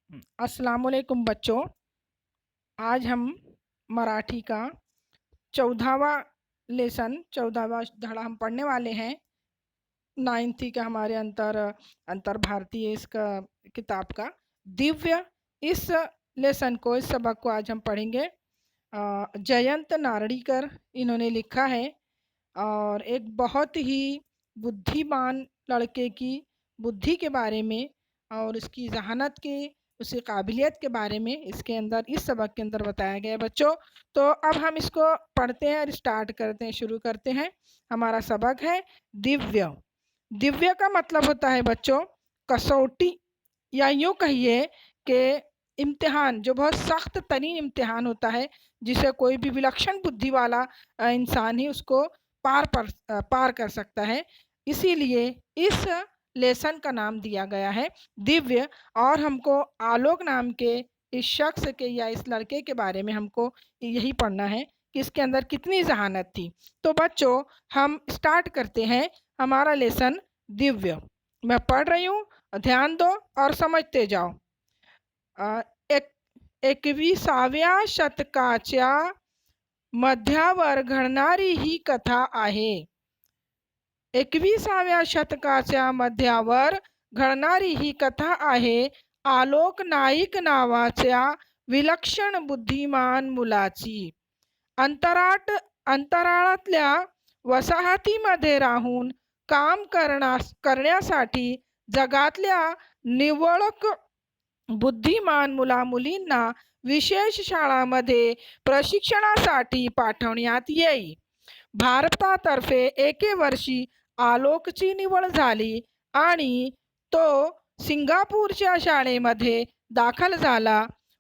अस्सलामुअलैकुम बच्चों। आज हम मराठी का 14वां लेसन 14वां धड़ा हम पढ़ने वाले हैं। 9th का हमारे अंतर भारतीय इसका किताब का दिव्य। इस लेसन को, इस सबक को आज हम पढ़ेंगे। जयंत नारड़ीकर इन्होंने लिखा है और एक बहुत ही बुद्धिमान लड़के की बुद्धि के बारे में और उसकी जहानत के, उसकी काबिलियत के बारे में इसके अंदर, इस सबक के अंदर बताया गया है बच्चों। तो अब हम इसको पढ़ते हैं और स्टार्ट करते हैं, शुरू करते हैं। हमारा सबक है दिव्य। दिव्य का मतलब होता है बच्चों कसौटी, या यूँ कहिए कि इम्तिहान, जो बहुत सख्त तरीन इम्तिहान होता है, जिसे कोई भी विलक्षण बुद्धि वाला इंसान ही उसको पार कर सकता है। इसीलिए इस लेसन का नाम दिया गया है दिव्य। और हमको आलोक नाम के इस शख्स के या इस लड़के के बारे में हमको यही पढ़ना है कि इसके अंदर कितनी जहानत थी। तो बच्चों हम स्टार्ट करते हैं हमारा लेसन दिव्य। मैं पढ़ रही हूँ, ध्यान दो और समझते जाओ। एक 21व्या शतकाच्या मध्यावर घडणारी ही कथा आहे। 21व्या शतकाच्या मध्यावर घडणारी ही कथा आहे आलोक नाईक नावाच्या विलक्षण बुद्धिमान मुलाची। अंतराळातल्या वसाहतीमध्ये राहून काम करण्यासाठी जगातल्या निवडक बुद्धिमान मुलामुलींना विशेष शाळांमध्ये प्रशिक्षणासाठी पाठवण्यात येई। भारतातर्फे एके वर्षी आलोकची निवड झाली आणि तो सिंगापूरच्या शाळेमध्ये दाखल झाला।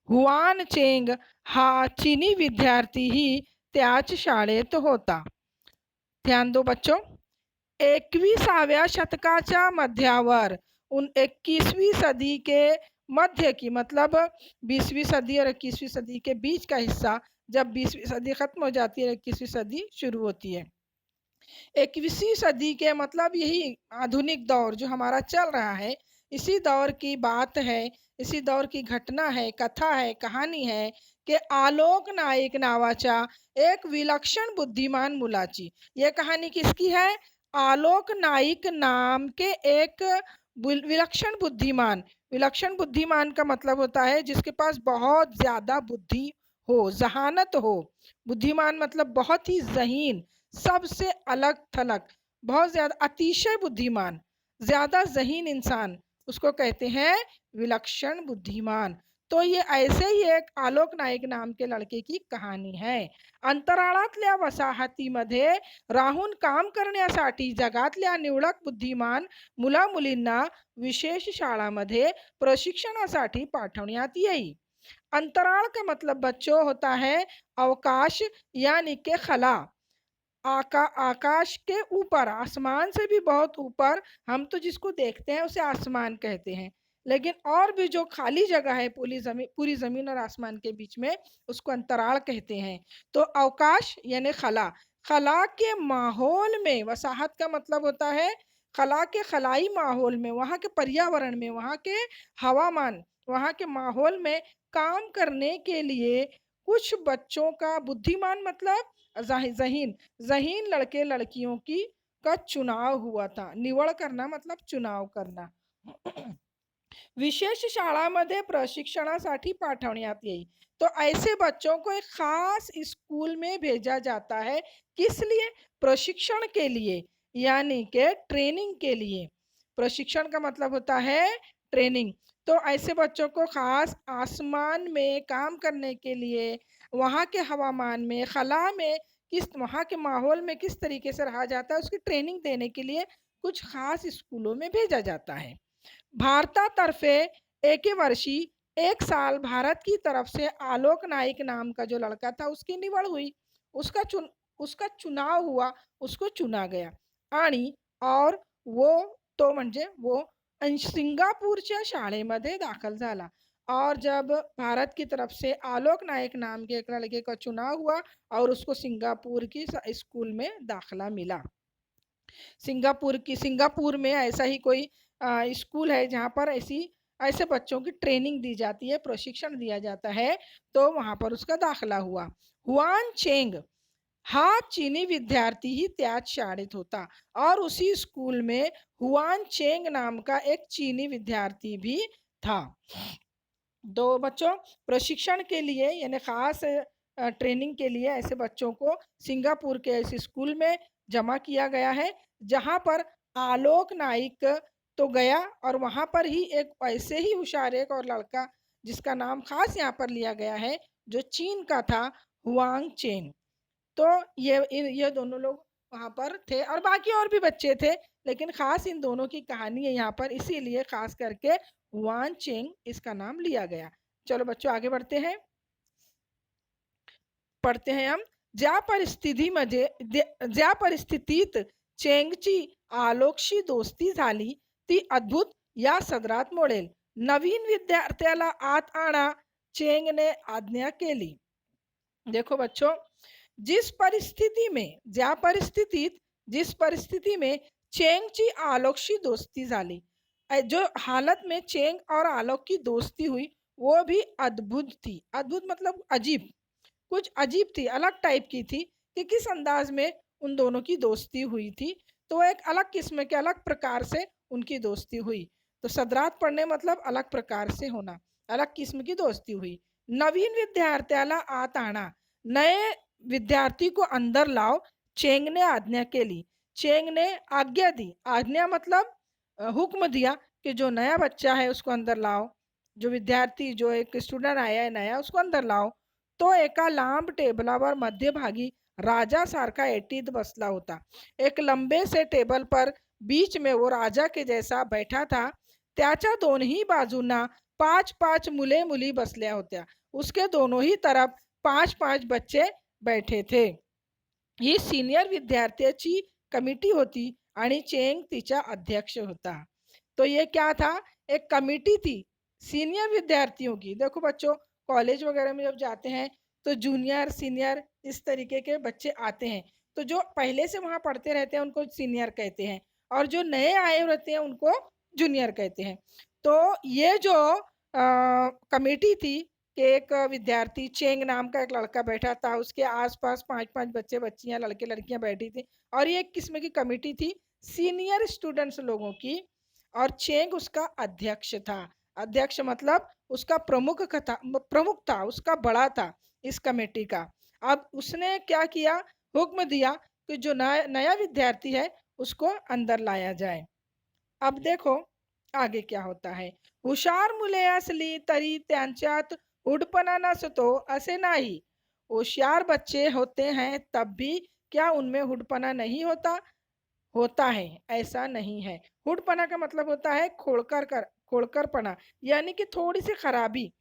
हुआन चेंग हा चीनी विद्यार्थीही त्याच शाळेत होता। ध्यान दो बच्चों, 21व्या शतकाच्या मध्यावर, 21वीं सदी के मध्य की मतलब 20वीं सदी और 21वीं सदी के बीच का हिस्सा, जब 20वीं सदी खत्म हो जाती है, 21वीं सदी शुरू होती है। 21वीं सदी के मतलब यही आधुनिक दौर जो हमारा चल रहा है, इसी दौर की बात है, इसी दौर की घटना है, कथा है, कहानी है कि आलोक नाईक नावाच्या एक विलक्षण बुद्धिमान मुलाची। ये कहानी किसकी है? आलोक नाईक नाम के एक विलक्षण बुद्धिमान। विलक्षण बुद्धिमान का मतलब होता है जिसके पास बहुत ज्यादा बुद्धि हो, जहानत हो। बुद्धिमान मतलब बहुत ही जहीन, सबसे अलग थलग, बहुत ज्यादा अतिशय बुद्धिमान, ज्यादा जहीन इंसान, उसको कहते हैं विलक्षण बुद्धिमान। तो ये ऐसे ही एक आलोक नाईक नाम के लड़के की कहानी है। अंतराळातल्या वसाहतीमध्ये राहून काम करण्यासाठी जगातल्या निवडक बुद्धिमान मुला मुलींना विशेष शाळांमध्ये प्रशिक्षणासाठी पाठवण्यात येई। अंतराल का मतलब बच्चों होता है अवकाश, यानी के खला। आकाश के ऊपर, आसमान से भी बहुत ऊपर, हम तो जिसको देखते हैं उसे आसमान कहते हैं, लेकिन और भी जो खाली जगह है पूरी जमीन और आसमान के बीच में, उसको अंतराल कहते हैं। तो अवकाश यानी खला, खला के माहौल में, वसाहत का मतलब होता है खला के खलाई माहौल में, वहाँ के पर्यावरण में, वहाँ के हवामान, वहाँ के माहौल में काम करने के लिए कुछ बच्चों का, बुद्धिमान मतलब जहीन, जहीन लड़के लड़कियों की का चुनाव हुआ था। निवड करना मतलब चुनाव करना। विशेष शाळांमध्ये प्रशिक्षणासाठी पाठवण्यात येई। तो ऐसे बच्चों को एक खास स्कूल में भेजा जाता है। किस लिए? प्रशिक्षण के लिए, यानी के ट्रेनिंग के लिए। प्रशिक्षण का मतलब होता है ट्रेनिंग। तो ऐसे बच्चों को खास आसमान में काम करने के लिए, वहाँ के हवामान में, खला में, वहाँ के माहौल में किस तरीके से रहा जाता है, उसकी ट्रेनिंग देने के लिए कुछ खास स्कूलों में भेजा जाता है। भारतातर्फे एके वर्षी, एक साल भारत की तरफ से आलोक नाईक नाम का जो लड़का था उसकी निवड हुई, उसका चुनाव हुआ, उसको चुना गया। आणि और वो तो म्हणजे वो सिंगापूरच्या शाळेमध्ये दाखल झाला। और जब भारत की तरफ से आलोक नाईक नाम के एक लड़के का चुनाव हुआ और उसको सिंगापुर की स्कूल में दाखला मिला। सिंगापुर में ऐसा ही कोई स्कूल है जहाँ पर ऐसी ऐसे बच्चों की ट्रेनिंग दी जाती है, प्रशिक्षण दिया जाता है, तो वहां पर उसका दाखला हुआ। हुआन चेंग हा चीनी विद्यार्थी ही त्याच शाळेत होता और उसी स्कूल में हुआन चेंग नाम का एक चीनी विद्यार्थी भी था। दो बच्चों, प्रशिक्षण के लिए यानी खास ट्रेनिंग के लिए ऐसे बच्चों को सिंगापुर के ऐसे स्कूल में जमा किया गया है, जहां पर आलोक नाइक तो गया और वहां पर ही एक ऐसे ही होशियार एक और लड़का जिसका नाम खास यहाँ पर लिया गया है, जो चीन का था, हुआंग चेन। तो ये दोनों लोग वहां पर थे और बाकी और भी बच्चे थे, लेकिन खास इन दोनों की कहानी है यहाँ पर, इसीलिए खास करके हुआन चेंग इसका नाम लिया गया। चलो बच्चों आगे बढ़ते हैं, पढ़ते हैं हम। ज्या परिस्थितीत चेंगची आलोकशी दोस्ती झाली ती अद्भुत या सदरात मोडेल। नवीन विद्यार्थ्याला आत आणा चेंगने आज्ञा केली। देखो बच्चों, जिस परिस्थिति में चेंगची आलोकशी दोस्ती झाली, जो हालत में चेंग और आलोक की दोस्ती हुई वो भी अद्भुत थी। अद्भुत मतलब अजीब, कुछ अजीब थी, अलग टाइप की थी कि किस अंदाज में उन दोनों की दोस्ती हुई थी। तो एक अलग किस्म के अलग प्रकार से उनकी दोस्ती हुई। तो सदरात पढ़ने मतलब अलग प्रकार से होना, अलग किस्म की दोस्ती हुई। नवीन विद्यार्थ्याला आत आणा, नए विद्यार्थी को अंदर लाओ, चेंग ने आज्ञा केली। चेंग ने आज्ञा दी, आज्ञा मतलब हुक्म दिया कि जो नया बच्चा है उसको अंदर लाओ, जो विद्यार्थी जो एक स्टूडेंट आया है नया उसको अंदर लाओ। तो एका लांब टेबलावर मध्यभागी राजासारखा एटीत बसला होता। एक लंबे से टेबल पर बीच में वो राजा के जैसा बैठा था। त्याच्या दोन्ही बाजूंना पाच पाच मुले मुली बसल्या होत्या। उसके दोनों ही तरफ पाच पाच बच्चे बैठे थे। ही सीनियर विद्यार्थ्याची कमिटी होती आणि चेंग तिचा अध्यक्ष होता। तो ये क्या था, एक कमिटी थी सीनियर विद्यार्थियों की। देखो बच्चों, कॉलेज वगैरह में जब जाते हैं तो जूनियर सीनियर इस तरीके के बच्चे आते हैं, तो जो पहले से वहां पढ़ते रहते हैं उनको सीनियर कहते हैं और जो नए आए रहते हैं उनको जूनियर कहते हैं। तो ये जो कमेटी थी कि एक विद्यार्थी चेंग नाम का एक लड़का बैठा था, उसके आसपास पांच पांच बच्चे बच्चियां लड़के लड़कियां बैठी थी और ये एक किस्म की कमेटी थी सीनियर स्टूडेंट्स लोगों की, और चेंग उसका अध्यक्ष था। अध्यक्ष मतलब उसका प्रमुख था, उसका बड़ा था इस कमेटी का। अब उसने क्या किया, हुक्म दिया कि जो नया विद्यार्थी है उसको अंदर लाया जाए। अब देखो आगे क्या होता है। हुशार मुले असली तरी त्यांच्यात हुडपणा नसतो असे नाही। होशियार बच्चे होते हैं तब भी क्या उनमें हुडपना नहीं होता? होता है, ऐसा नहीं है। हुडपना का मतलब होता है खोड़करपना, यानी कि थोड़ी सी खराबी,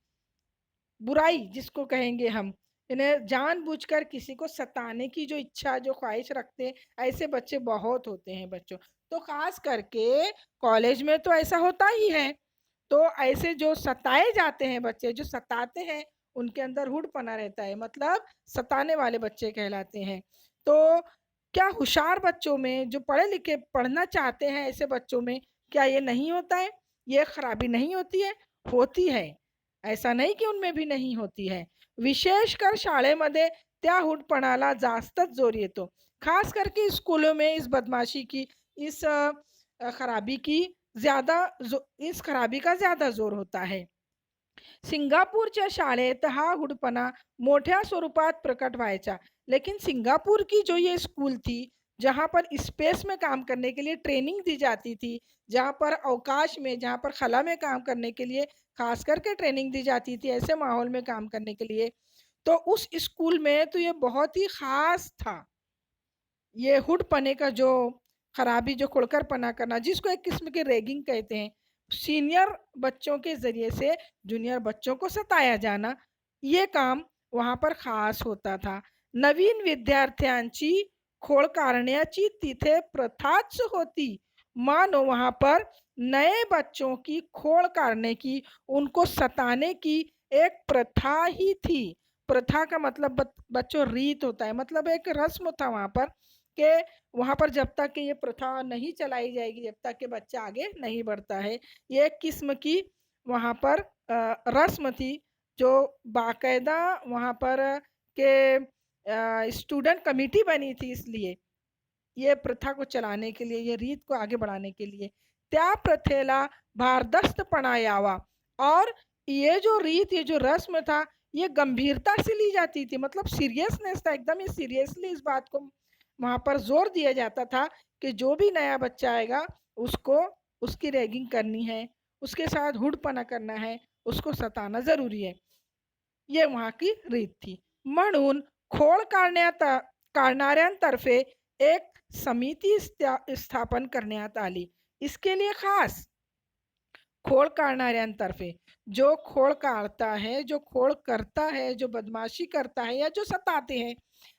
बुराई जिसको कहेंगे हम। इन्हें जानबूझकर किसी को सताने की जो इच्छा जो ख्वाहिश रखते हैं, ऐसे बच्चे बहुत होते हैं बच्चों। तो खास करके कॉलेज में तो ऐसा होता ही है। तो ऐसे जो सताए जाते हैं बच्चे, जो सताते हैं, उनके अंदर हुडपना रहता है, मतलब सताने वाले बच्चे कहलाते हैं। तो क्या होशियार बच्चों में, जो पढ़े लिखे पढ़ना चाहते हैं, ऐसे बच्चों में क्या ये नहीं होता है, ये खराबी नहीं होती है? होती है, ऐसा नहीं कि उनमें भी नहीं होती है। विशेषकर शाळेमध्ये त्या हुडपणाला जास्तच जोर येतो। खास करके स्कूलों में इस बदमाशी की, इस खराबी की इस खराबी का ज्यादा जोर होता है। सिंगापूरच्या शाळेत हा हुडपणा मोठ्या स्वरूपात प्रकट व्हायचा। लेकिन सिंगापुर की जो ये स्कूल थी, जहाँ पर स्पेस में काम करने के लिए ट्रेनिंग दी जाती थी, जहाँ पर अवकाश में, जहाँ पर खला में काम करने के लिए खास करके ट्रेनिंग दी जाती थी, ऐसे माहौल में काम करने के लिए, तो उस स्कूल में तो ये बहुत ही खास था। ये हुडपने का जो खराबी, जो खुड़करपना करना, जिसको एक किस्म की रैगिंग कहते हैं, सीनियर बच्चों के जरिए से जूनियर बच्चों को सताया जाना, ये काम वहां पर खास होता था। नवीन विद्यार्थ्यांची खोड काढण्याची तिथे प्रथाच होती। मानो वहां पर नए बच्चों की खोड़ काटने की, उनको सताने की एक प्रथा ही थी। प्रथा का मतलब बच्चों रीत होता है, मतलब एक रस्म था वहां पर, कि वहां पर जब तक कि ये प्रथा नहीं चलाई जाएगी, जब तक कि बच्चा आगे नहीं बढ़ता है, ये एक किस्म की वहाँ पर रस्म थी, जो बाकायदा वहाँ पर के स्टूडेंट कमेटी बनी थी, इसलिए ये प्रथा को चलाने के लिए, ये रीत को आगे बढ़ाने के लिए त्या प्रथेला भारदस्तपणा यावा। और ये जो रीत, ये जो रस्म था, ये गंभीरता से ली जाती थी, मतलब सीरियसनेस था, एकदम ही सीरियसली इस बात को वहां पर जोर दिया जाता था कि जो भी नया बच्चा आएगा उसको उसकी रैगिंग करनी है, उसके साथ हुड़पना करना है, उसको सताना जरूरी है। ये वहाँ की रीत थी. म्हणून खोड काढणाऱ्यांतर्फे एक समिती स्थापन करण्यात आली. इसके लिए खास खोड काढणाऱ्यांतर्फे, जो खोड काटता है, जो खोड करता है, जो बदमाशी करता है या जो सताते हैं,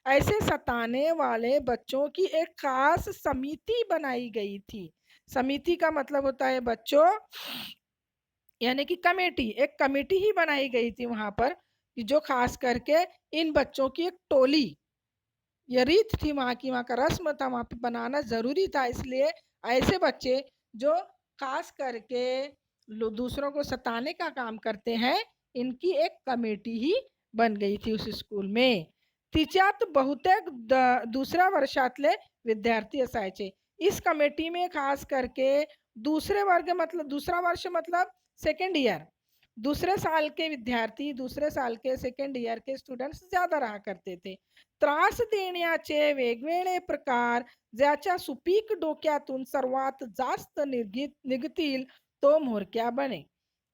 ऐसे सताने वाले बच्चों की एक खास समिति बनाई गई थी. समिति का मतलब होता है बच्चों, यानी कि कमेटी, एक कमेटी ही बनाई गई थी वहां पर कि जो खास करके इन बच्चों की एक टोली, ये रीत थी वहाँ की, वहाँ का रस्म था, वहाँ पे बनाना जरूरी था, इसलिए ऐसे बच्चे जो खास करके दूसरों को सताने का काम करते हैं, इनकी एक कमेटी ही बन गई थी उस स्कूल में. तिच्यात बहुतेक दुसऱ्या वर्षातले विद्यार्थी असायचे. इस कमेटी में खास करके दूसरे वर्ग, मतलब दूसरा वर्ष मतलब सेकंड ईयर, दूसरे साल के विद्यार्थी, दूसरे साल के सेकंड ईयर के स्टूडेंट्स ज्यादा रहा करते थे. त्रास देण्याचे वेगवेगळे प्रकार ज्याच्या सुपीक डोक्यातून सर्वात जास्त निघतील तो म्होरक्या बने.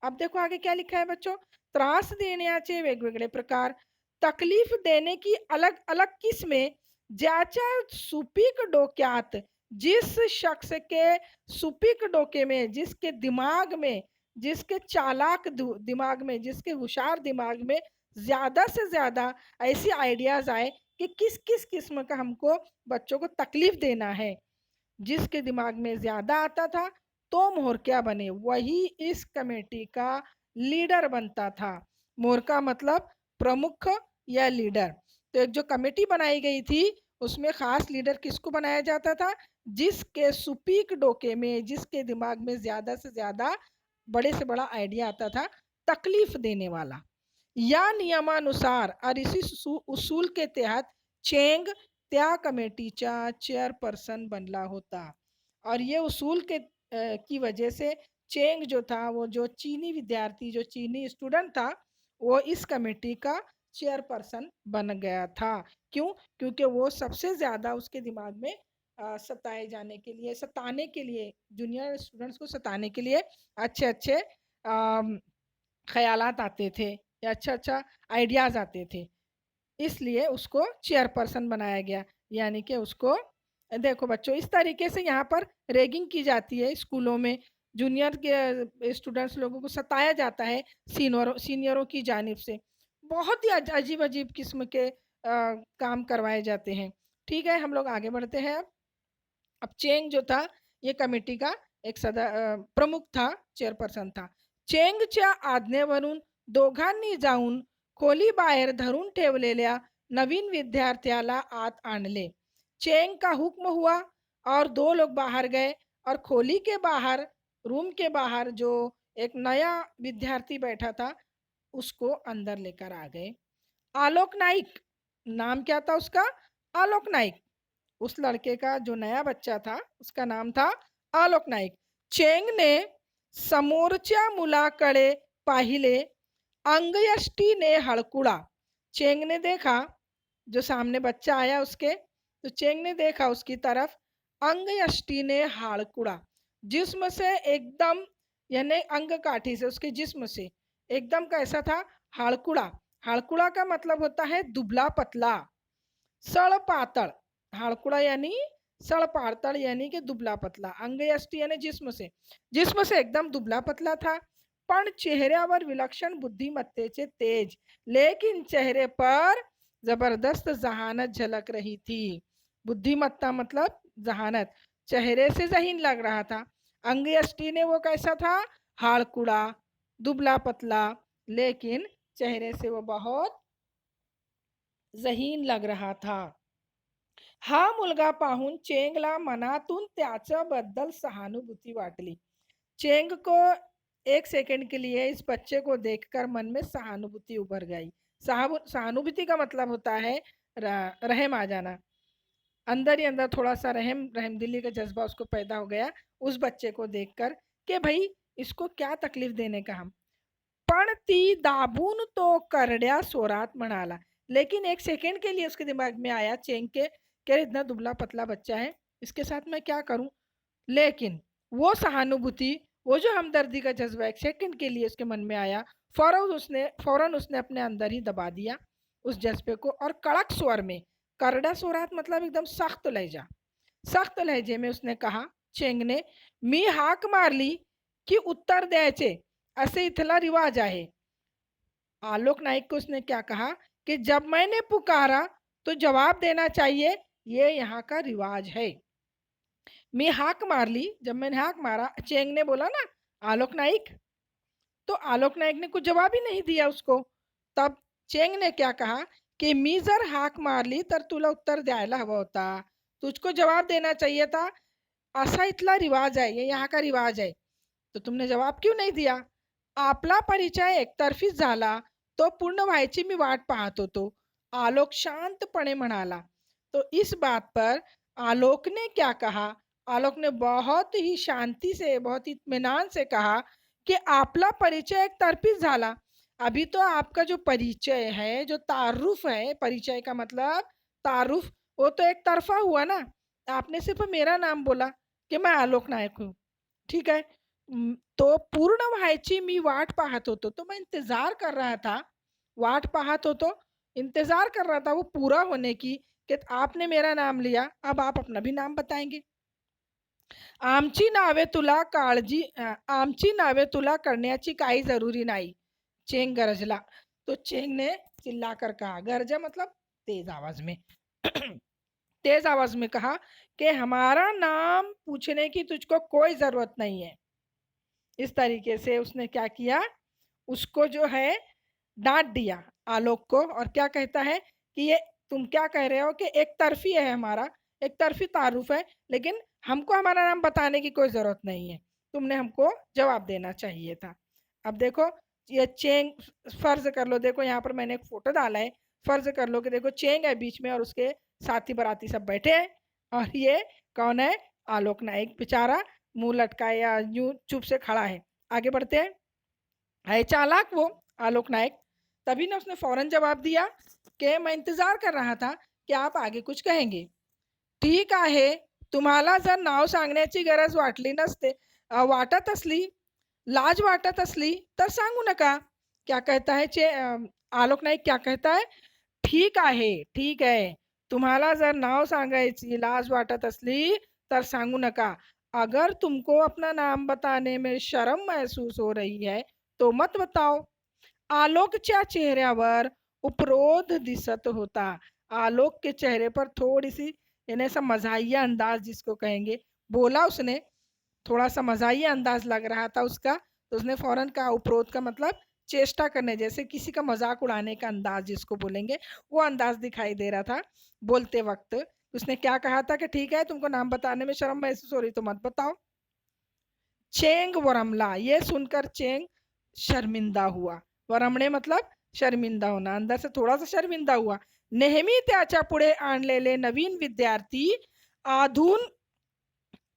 अब देखो आगे क्या लिखा है बच्चों. त्रास देण्याचे वेगवेगळे प्रकार, तकलीफ देने की अलग अलग किस्में, ज्याच्या सुपीक डोक्यात, जिस शख्स के सुपीक डोके में, जिसके दिमाग में, जिसके चालाक दिमाग में, जिसके होशियार दिमाग में ज्यादा से ज्यादा ऐसी आइडियाज आए कि किस किस किस्म का हमको बच्चों को तकलीफ देना है, जिसके दिमाग में ज्यादा आता था तो मोरक्या बने, वही इस कमेटी का लीडर बनता था. मोर का मतलब प्रमुख या लीडर. तो एक जो कमेटी बनाई गई थी उसमें खास लीडर किसको बनाया जाता था, जिसके सुपीक डोके में, जिसके दिमाग में ज्यादा से ज्यादा बड़े से बड़ा आइडिया आता था तकलीफ देने वाला. या नियमानुसार और इसी उसूल के तहत चेंग त्या कमेटीचा चेयरपर्सन बनला होता. और ये उसूल के की वजह से चेंग जो था, वो जो चीनी विद्यार्थी, जो चीनी स्टूडेंट था, वो इस कमेटी का चेयरपर्सन बन गया था. क्यों? क्योंकि वो सबसे ज्यादा उसके दिमाग में सताए जाने के लिए, सताने के लिए, जूनियर स्टूडेंट्स को सताने के लिए अच्छे अच्छे ख्यालात आते थे या अच्छा अच्छा आइडियाज आते थे, इसलिए उसको चेयरपर्सन बनाया गया. यानी कि उसको, देखो बच्चों, इस तरीके से यहाँ पर रैगिंग की जाती है स्कूलों में, जूनियर के स्टूडेंट्स लोगों को सताया जाता है सीनियरों की जानिब से. बहुत ही अजीब अजीब किस्म के काम करवाए जाते हैं. ठीक है, हम लोग आगे बढ़ते हैं. अब चेंग जो था, ये कमेटी का एक प्रमुख था, चेयरपर्सन था. चेंगच्या आज्ञेवरून दोघांनी जाऊन खोली बाहेर धरून ठेवलेल्या नवीन विद्यार्थ्याला आत आणले. चेंग का हुक्म हुआ और दो लोग बाहर गए और खोली के बाहर, रूम के बाहर जो एक नया विद्यार्थी बैठा था उसको अंदर लेकर आ गए. आलोक नाइक, नाम क्या था उसका? आलोक नाइक. उस लड़के का, जो नया बच्चा था, उसका नाम था आलोक नाईक. चेंगने समोरच्या मुलाकडे पाहिले, अंगयष्टीने हळकुळा. चेंग ने देखा, जो सामने बच्चा आया उसके, तो चेंग ने देखा उसकी तरफ, अंगयष्टीने हळकुळा, जिस्म से एकदम, यानी अंग काठी से, उसके जिस्म से एकदम कैसा था? हळकुळा. हळकुळा का मतलब होता है दुबला पतला, सड़ पातळ. हाड़कुड़ा यानी सड़ पातळ, यानी कि दुबला पतला. अंगयष्टी यानी जिस्म से एकदम दुबला पतला था, पण चेहऱ्यावर विलक्षण बुद्धिमत्तेचे तेज, लेकिन चेहरे पर जबरदस्त जहानत झलक रही थी. बुद्धिमत्ता मतलब जहानत, चेहरे से जहीन लग रहा था. अंगयष्टी ने वो कैसा था? हाड़कुड़ा, दुबला पतला, लेकिन चेहरे से वो बहुत जहीन लग रहा था. हा मुलगा पाहून चेंगला मनातून त्याच्याबद्दल सहानुभूती वाटली. चेंग को एक सेकंड के लिए इस बच्चे को देखकर मन में सहानुभूति उभर गई। सहानुभूति का मतलब होता है रहम आ जाना। अंदर ही अंदर थोड़ा सा रहमदिली का जज्बा उसको पैदा हो गया उस बच्चे को देखकर कि भाई इसको क्या तकलीफ देने का हम। पण ती दाबून तो करड्या स्वरात म्हणाला। लेकिन एक सेकंड के लिए उसके दिमाग में आया चेंग के कि इतना दुबला पतला बच्चा है, इसके साथ मैं क्या करूं। लेकिन वो सहानुभूति, वो जो हमदर्दी का जज्बा एक सेकंड के लिए उसके मन में आया, फौरन उसने अपने अंदर ही दबा दिया उस जज्बे को और कड़क स्वर में, करड़ा स्वरात मतलब एकदम सख्त लहजे में उसने कहा, चेंग ने, मी हाक मारली की उत्तर द्यायचे असे इथला रिवाज आहे। आलोक नाइक को उसने क्या कहा कि जब मैंने पुकारा तो जवाब देना चाहिए, ये यहाँ का रिवाज है। मैं हाक मार ली, जब मैंने हाक मारा, चेंग ने बोला ना आलोक नाइक, तो आलोक नाइक ने कुछ जवाब ही नहीं दिया उसको। तब चेंग ने क्या कहा कि मी जर हाक मारली तर तुला उत्तर द्यायला हवा होता, तुझको जवाब देना चाहिए था, असा इथला रिवाज आहे, ये यहाँ का रिवाज आहे, तो तुमने जवाब क्यों नहीं दिया। आपला परिचय एकतर्फीच झाला, तो पूर्ण व्हायची मी वाट पाहत होतो, आलोक शांतपणे म्हणाला। तो इस बात पर आलोक ने क्या कहा, आलोक ने बहुत ही शांति से, बहुत ही इत्मीनान से कहा कि आपला परिचय एक तरफी झाला। अभी तो आपका जो परिचय है, जो तारुफ है, परिचय का मतलब तारुफ, वो तो एक तरफा हुआ ना। आपने सिर्फ मेरा नाम बोला कि मैं आलोक नायक हूँ, ठीक है। तो पूर्ण व्हायची मी वाट पाहत होतो, तो मैं इंतजार कर रहा था, वाट पाहत होतो, इंतजार कर रहा था वो पूरा होने की कि आपने मेरा नाम लिया, अब आप अपना भी नाम बताएंगे। आमची नावे तुला करण्याची काही जरूरी नाही, चेंग गरजला। तो चेंग ने चिल्लाकर कहा, गरजा मतलब तेज आवाज में तेज आवाज में कहा कि हमारा नाम पूछने की तुझको कोई जरूरत नहीं है। इस तरीके से उसने क्या किया, उसको जो है डांट दिया आलोक को, और क्या कहता है कि ये तुम क्या कह रहे हो कि एक तरफी है हमारा, एक तरफी तारुफ है, लेकिन हमको हमारा नाम बताने की कोई जरूरत नहीं है, तुमने हमको जवाब देना चाहिए था। अब देखो ये चेंग, फर्ज कर लो, देखो यहाँ पर मैंने एक फोटो डाला है, फर्ज कर लो कि देखो चेंग है बीच में और उसके साथी बराती सब बैठे हैं, और ये कौन है, आलोक नाइक बेचारा मुंह लटकाए या यूं चुप से खड़ा है। आगे बढ़ते हैं। है चालाक वो आलोक नायक। तभी ना उसने फौरन जवाब दिया कि मैं इंतजार कर रहा था कि आप आगे कुछ कहेंगे। ठीक आहे, तुम्हाला जर नाव सांगण्याची गरज वाटत असली, लाज वाटत असली तर सांगू नका। क्या कहता है आलोक नाईक क्या कहता है, ठीक आहे, ठीक आहे, तुम्हाला जर नाव सांगायची लाज वाटत असली तर सांगू नका। अगर तुमको अपना नाम बताने में शर्म महसूस हो रही है तो मत बताओ। आलोकच्या चेहऱ्यावर उपरोध दिसत होता। आलोक के चेहरे पर थोड़ी सी यानी ऐसा मजाहिया अंदाज जिसको कहेंगे, बोला उसने, थोड़ा सा मजाहिया अंदाज लग रहा था उसका, तो उसने फौरन कहा, उपरोध का मतलब चेष्टा करने, जैसे किसी का मजाक उड़ाने का अंदाज जिसको बोलेंगे, वो अंदाज दिखाई दे रहा था बोलते वक्त। उसने क्या कहा था कि ठीक है, तुमको नाम बताने में शर्म महसूस हो रही तो मत बताओ। चेंग वरमला, ये सुनकर चेंग शर्मिंदा हुआ। वरमणे मतलब शर्मिंदा होना, अंदर से थोड़ा सा शर्मिंदा हुआ। नेहमी त्याच्या पुढे आणलेले नवीन विद्यार्थी आधून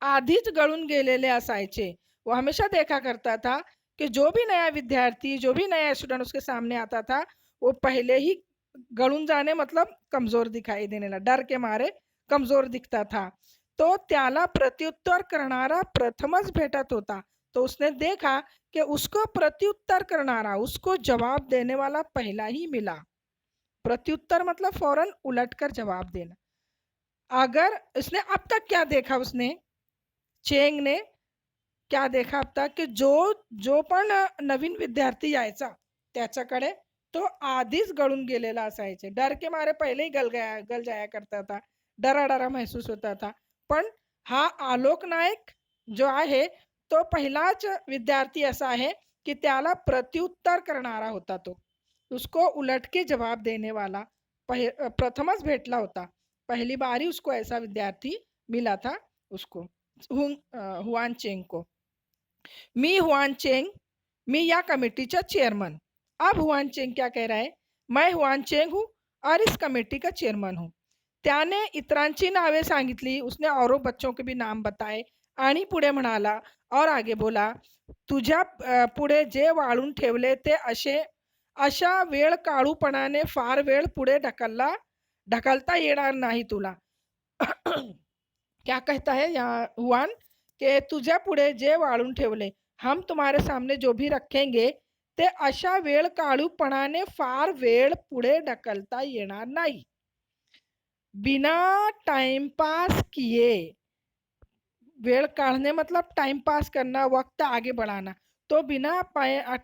आधीच गळून गेलेले असायचे। वो हमेशा देखा करता था कि जो भी नया विद्यार्थी, जो भी नया स्टूडेंट उसके सामने आता था, वो पहले ही गळून जाने मतलब कमजोर दिखाई देने लगा, डर के मारे कमजोर दिखता था। तो त्याला प्रत्युत्तर करणारा प्रथमच भेटत होता। तो उसने देखा कि उसको प्रत्युत्तर करनारा, उसको जवाब देने वाला पहला ही मिला। प्रत्युत्तर मतलब फौरन उलटकर जवाब देना। अगर उसने अब तक क्या देखा, उसने चेंग ने क्या देखा अब तक कि जो जो पण नवीन विद्यार्थी यायचा त्याच्याकडे तो आधीच गळून गेलेला असायचे, डर के मारे पहले ही गल जाया करता था, डरा डरा महसूस होता था। पण हा आलोक नायक जो आहे तो पहिलाच विद्यार्थी असा आहे की त्याला प्रत्युत्तर करणारा होता, तो उसको उलट के जवाब देने वाला प्रथमच भेटला होता। पहली बार ही उसको ऐसा विद्यार्थी मिला था उसको, हुआन चेंग को। मी हुआन चेंग मी या कमेटीचा चेयरमन। अब हुआन चेंग क्या कह रहा है, मैं हुआन चेंग हूँ और इस कमेटी का चेयरमन हूँ। त्याने इतरांची नावे सांगितली, उसने औरों बच्चों के भी नाम बताए आणि पुढे म्हणाला और आगे बोला, तुझ्या पुढे जे वाळून ठेवले ते अशा वेळ काळूपणाने फार वेळ पुढे ढकलता येणार नाही तुला। क्या कहता है यहाँ हुआन के तुझ्या पुढे जे वाळून ठेवले, हम तुम्हारे सामने जो भी रखेंगे ते अशा वेळ काळूपणाने फार वेळ पुढे ढकलता येणार नाही। बिना टाइम पास किए, वेळ काढणे मतलब टाइम पास करना, वक्त आगे बढ़ाना। तो बिना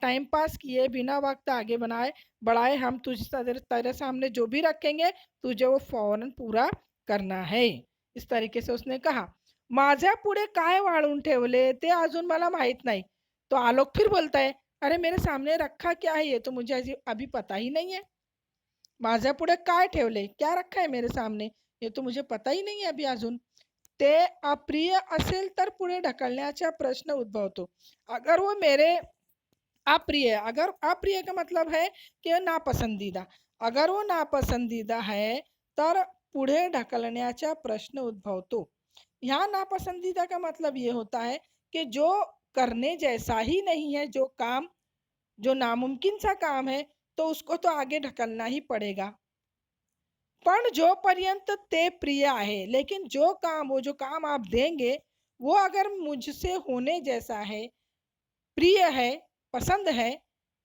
टाइम पास किए, बिना वक्त आगे बढ़ाए हम तेरे सामने जो भी रखेंगे तुझे वो फौरन पूरा करना है। इस तरीके से उसने कहा। माझ्या पुढे काय वाळून ठेवले ते अजून मला माहित नाही। तो आलोक फिर बोलता है, अरे मेरे सामने रखा क्या है ये तो मुझे अभी पता ही नहीं है। माझ्या पुढे काय ठेवले, क्या रखा है मेरे सामने, ये तो मुझे पता ही नहीं है अभी अजून। ते अप्रिय असेल तर पुढे ढकलण्याचा प्रश्न उद्भवतो। अगर वो मेरे अप्रिय, अगर अप्रिय का मतलब है कि नापसंदीदा, अगर वो नापसंदीदा है तर पुढे ढकलण्याचा प्रश्न उद्भवतो। यहाँ नापसंदीदा का मतलब ये होता है कि जो करने जैसा ही नहीं है, जो काम जो नामुमकिन सा काम है तो उसको तो आगे ढकलना ही पड़ेगा। पण जोपर्यंत ते प्रिय आहे, लेकिन वो जो काम आप देंगे वो अगर मुझसे होने जैसा है, प्रिय है, पसंद है,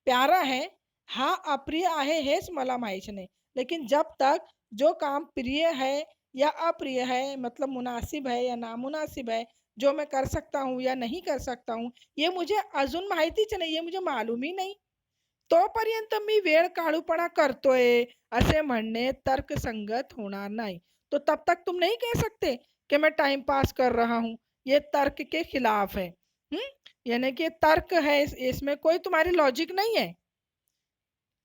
प्यारा है, हा अप्रिय आहे हेच मला माहित नाही। लेकिन जब तक जो काम प्रिय है या अप्रिय है, मतलब मुनासिब है या नामुनासिब है, जो मैं कर सकता हूँ या नहीं कर सकता हूँ, ये मुझे अजून माहितीच नाही, ये मुझे मालूम ही नहीं, तोपर्यंत मी वेळ काढूपणा करतोय असे म्हणणे तर्कसंगत होणार नाही। तो तब तक तुम नहीं कह सकते कि मैं टाइम पास कर रहा हूँ, ये तर्क के खिलाफ है। यानी कि तर्क है, इसमें कोई तुम्हारी लॉजिक नहीं है।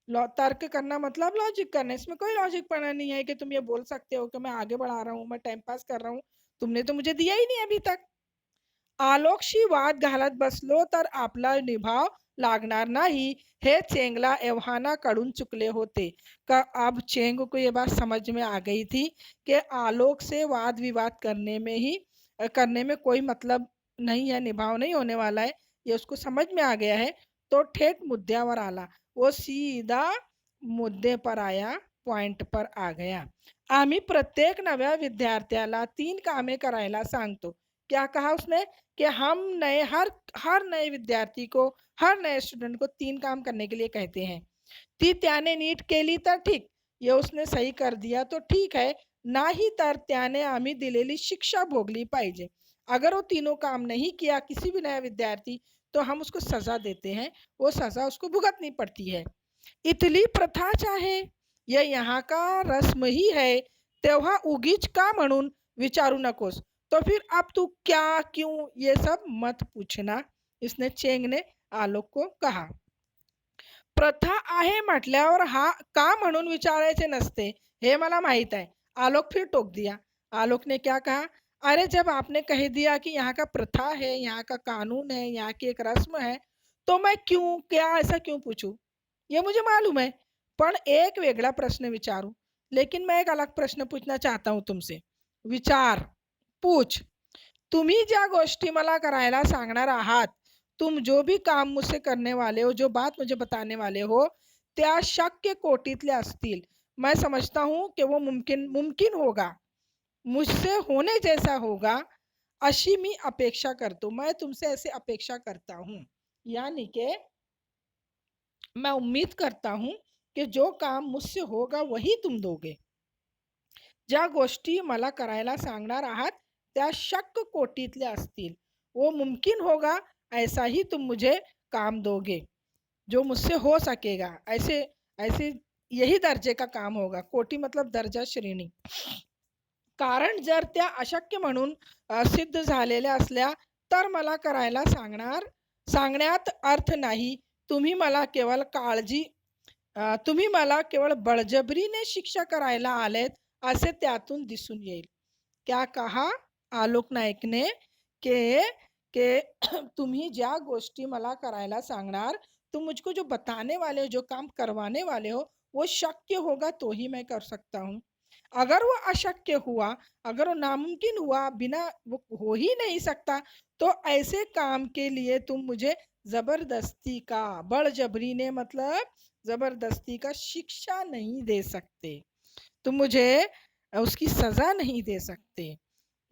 तर्क करना मतलब लॉजिक करना, इसमें कोई लॉजिक पना नहीं है कि तुम ये बोल सकते हो कि मैं आगे बढ़ा रहा हूँ, मैं टाइम पास कर रहा हूँ, तुमने तो मुझे दिया ही नहीं अभी तक। आलोकशी वाद घालत बसलो तर आपला निभाव लागणार नाही, हे चेंगला एव्हानाकडून चुकले होते। का अब चेंग को ये बात समझ में आ गई थी कि आलोक से वाद विवाद करने में कोई मतलब नहीं है, निभाव नहीं होने वाला है, ये उसको समझ में आ गया है। तो ठेठ मुद्द्यावर आला, वो सीधा मुद्दे पर आया, पॉइंट पर आ गया। आम्ही प्रत्येक नव्या विद्यार्थ्याला 3 कामे करायला सांगतो। क्या कहा उसने कि हम हर नए विद्यार्थी को, हर नए स्टूडेंट को 3 काम करने के लिए कहते हैं। ती त्याने नीट केली तर ठीक, ये उसने सही कर दिया तो ठीक है, नाही तर त्याने आम्ही दिलेली शिक्षा भोगली पाहिजे। अगर वो तीनों काम नहीं किया किसी भी नया विद्यार्थी, तो हम उसको सजा देते हैं, वो सजा उसको भुगतनी पड़ती है। इथली प्रथाच आहे, ये यहाँ का रस्म ही है, तेव्हा उगीच का म्हणून विचारू नकोस। तो फिर अब तू क्या क्यों ये सब मत पूछना, इसने चेंग ने आलोक को कहा। प्रथा आहे म्हटल्यावर हा का म्हणून विचारायचे नसते, हे मला माहित है। आलोक फिर टोक दिया। आलोक ने क्या कहा, अरे जब आपने कह दिया कि यहाँ का प्रथा है, यहाँ का कानून है, यहाँ की एक रस्म है, तो मैं ऐसा क्यों पूछूं, ये मुझे मालूम है। पण एक वेगळा प्रश्न विचारू, लेकिन मैं एक अलग प्रश्न पूछना चाहता हूँ तुमसे। विचार, पूछ। तुम्ही ज्या गोष्टी मला करायला सांगणार आहात, तुम जो भी काम मुझसे करने वाले हो, जो बात मुझे बताने वाले हो, त्या शक्य कोटीतल्या असतील। मैं समझता हूँ कि वो मुमकिन होगा, मुझसे होने जैसा होगा, अशी मी अपेक्षा करतो, मैं तुमसे ऐसे अपेक्षा करता हूँ। यानी कि मैं उम्मीद करता हूँ कि जो काम मुझसे होगा वही तुम दोगे। ज्या गोष्टी मला करायला सांगणार आहात त्या शक्य कोटीतल्या असतील, वो मुमकिन होगा, ऐसा ही तुम मुझे काम दोगे, जो मुझसे हो सकेगा, ऐसे ऐसे यही दर्जे का काम होगा। कोटी मतलब दर्जा, श्रेणी। कारण जर त्या अशक्य म्हणून सिद्ध झालेल्या असल्या तर मला करायला सांगण्यात अर्थ नाही। तुम्ही मला केवळ बळजबरीने शिक्षा करायला आलेत असे त्यातून दिसून येईल। क्या कहा आलोक नायक ने कि की तुम्ही ज्या गोष्टी मला करायला सांगणार, तुम मुझको जो बताने वाले हो, जो काम करवाने वाले हो, वो शक्य होगा तो ही मैं कर सकता हूँ। अगर वो अशक्य हुआ, अगर वो नामुमकिन हुआ, बिना वो हो ही नहीं सकता, तो ऐसे काम के लिए तुम मुझे जबरदस्ती का, बड़जबरी ने मतलब जबरदस्ती का शिक्षा नहीं दे सकते। तुम मुझे उसकी सजा नहीं दे सकते।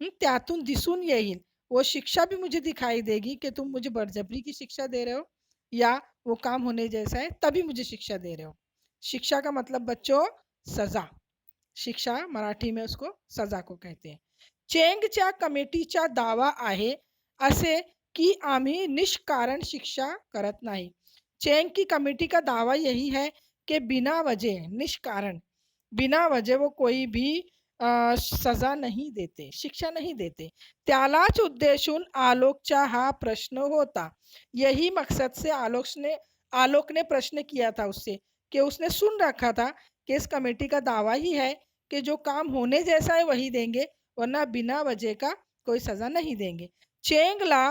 त्यातून दिसून येईल, वो शिक्षा भी मुझे दिखाई देगी कि तुम मुझे बड़जबरी की शिक्षा दे रहे हो या वो काम होने जैसा है तभी मुझे शिक्षा दे रहे हो। शिक्षा का मतलब बच्चों सजा। शिक्षा मराठी में उसको सजा को कहते हैं। चेंगच्या कमिटीचा दावा आहे असे की आम्ही निष्कारण शिक्षा करत नाही। चेंग की कमेटी का दावा यही है कि बिना वजह, निष्कारण, बिना वजह वो कोई भी सजा नहीं देते, शिक्षा नहीं देते। त्यालाच उद्देशून आलोकचा हा प्रश्न होता। यही मकसद से आलोक ने प्रश्न किया था उससे, कि उसने सुन रखा था कि इस कमेटी का दावा ही है कि जो काम होने जैसा है वही देंगे, वरना बिना वजह का कोई सजा नहीं देंगे। चेंगला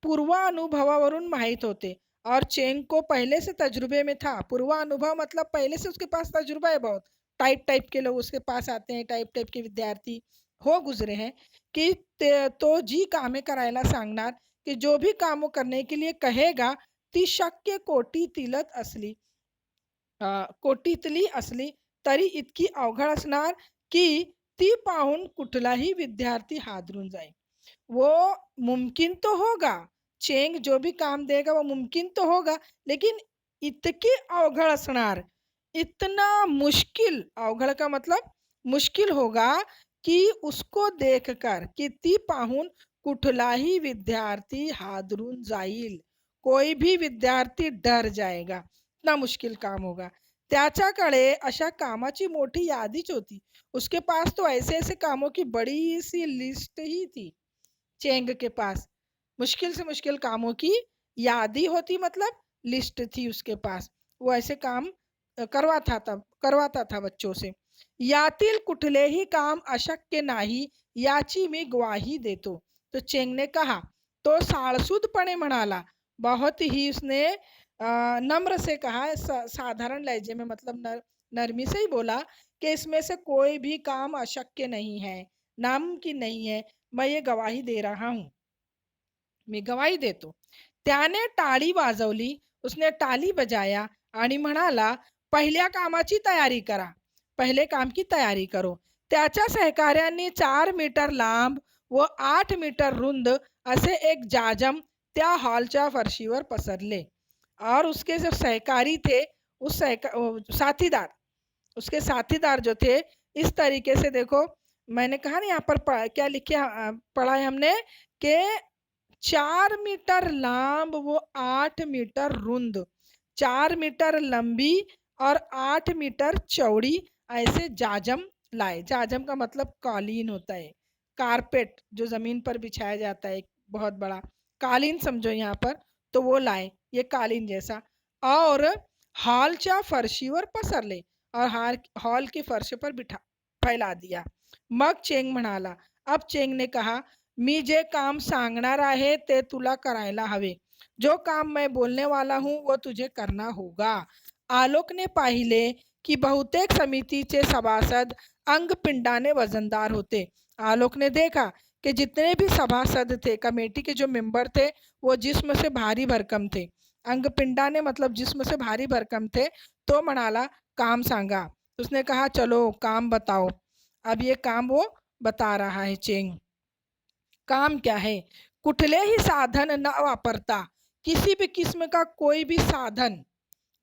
पूर्वानुभवावरून माहित होते और चेंग को पहले से तजुर्बे में था। पूर्वानुभव मतलब पहले से उसके पास तजुर्बा है बहुत। टाइप टाइप के लोग उसके पास आते हैं, टाइप टाइप के विद्यार्थी हो गुजरे हैं की तो जी कामे करायला सांगणार, की जो भी कामों करने के लिए कहेगा ती शक्य कोटीतीलच असली, कोटीतली असली तरी इतकी अवघड असणार की ती पाहून कुठलाही विद्यार्थी हादरून जाईल। वो मुमकिन तो होगा, चेंग जो भी काम देगा वो मुमकिन तो होगा, लेकिन इतकी अवघड असणार, इतना मुश्किल, अवघड का मतलब मुश्किल होगा कि उसको देखकर, की ती पाहून कुठलाही विद्यार्थी हादरून जाईल, कोई भी विद्यार्थी डर जाएगा, इतना मुश्किल काम होगा। त्याच्याकडे अशा कामाची मोठी यादीच होती। उसके पास तो ऐसे ऐसे कामों की बड़ी सी लिस्ट ही थी। चेंग के पास मुश्किल से मुश्किल कामों की यादी होती, मतलब लिस्ट थी उसके पास। वो ऐसे काम करवाता था बच्चों से। यातील कुठलेही काम अशक्य नाही याची मी ग्वाही देतो, तो चेंग ने कहा। तो साळसूदपणे म्हणाला, बहुत ही उसने नम्र से कहा, साधारण लहजे में, मतलब नरमी से ही बोला कि इसमें से कोई भी काम अशक्य नहीं है, नामुमकिन नहीं है, मैं ये गवाही दे रहा हूँ, मी गवाही देतो। त्याने टाळी वाजवली, उसने टाली बजाया आणि म्हणाला, पहिल्या कामाची तयारी करा, पहिले काम की तयारी करो। त्याच्या सहकाऱ्यांनी 4 मीटर लांब व 8 मीटर रुंद असे एक जाजम त्या हॉलच्या फरशीवर पसरले और उसके जो सहकारी थे, साथीदार, उसके साथीदार जो थे, इस तरीके से देखो, मैंने कहा ना यहाँ पर क्या लिखे, पढ़ा है हमने कि 4 मीटर लांब वो 8 मीटर रुंद, 4 मीटर लंबी और 8 मीटर चौड़ी ऐसे जाजम लाए। जाजम का मतलब कालीन होता है, कारपेट जो जमीन पर बिछाया जाता है, बहुत बड़ा कालीन समझो यहाँ पर, तो वो लाए, ये कालीन जैसा, और हॉलच्या फरशीवर पसरले और हॉल की फर्श पर बिठा फैला दिया। मग चेंग म्हणाला, अब चेंग ने कहा, मी जे काम सांगणार आहे ते तुला करायला हवे, जो काम मैं बोलने वाला हूँ वो तुझे करना होगा। आलोक ने पाहिले की बहुतेक समितीचे सभासद अंगपिंडाने वजनदार होते। आलोक ने देखा कि जितने भी सभासद थे, कमेटी के जो मेंबर थे, वो जिस्म से भारी भरकम थे। अंगपिंडाने मतलब जिस्म से भारी भरकम थे। तो म्हणाला, काम सांगा। उसने कहा, चलो काम बताओ। अब ये काम वो बता रहा है चेंग। काम क्या है? कुठलेही साधन न वापरता, किसी भी किस्म का कोई भी साधन,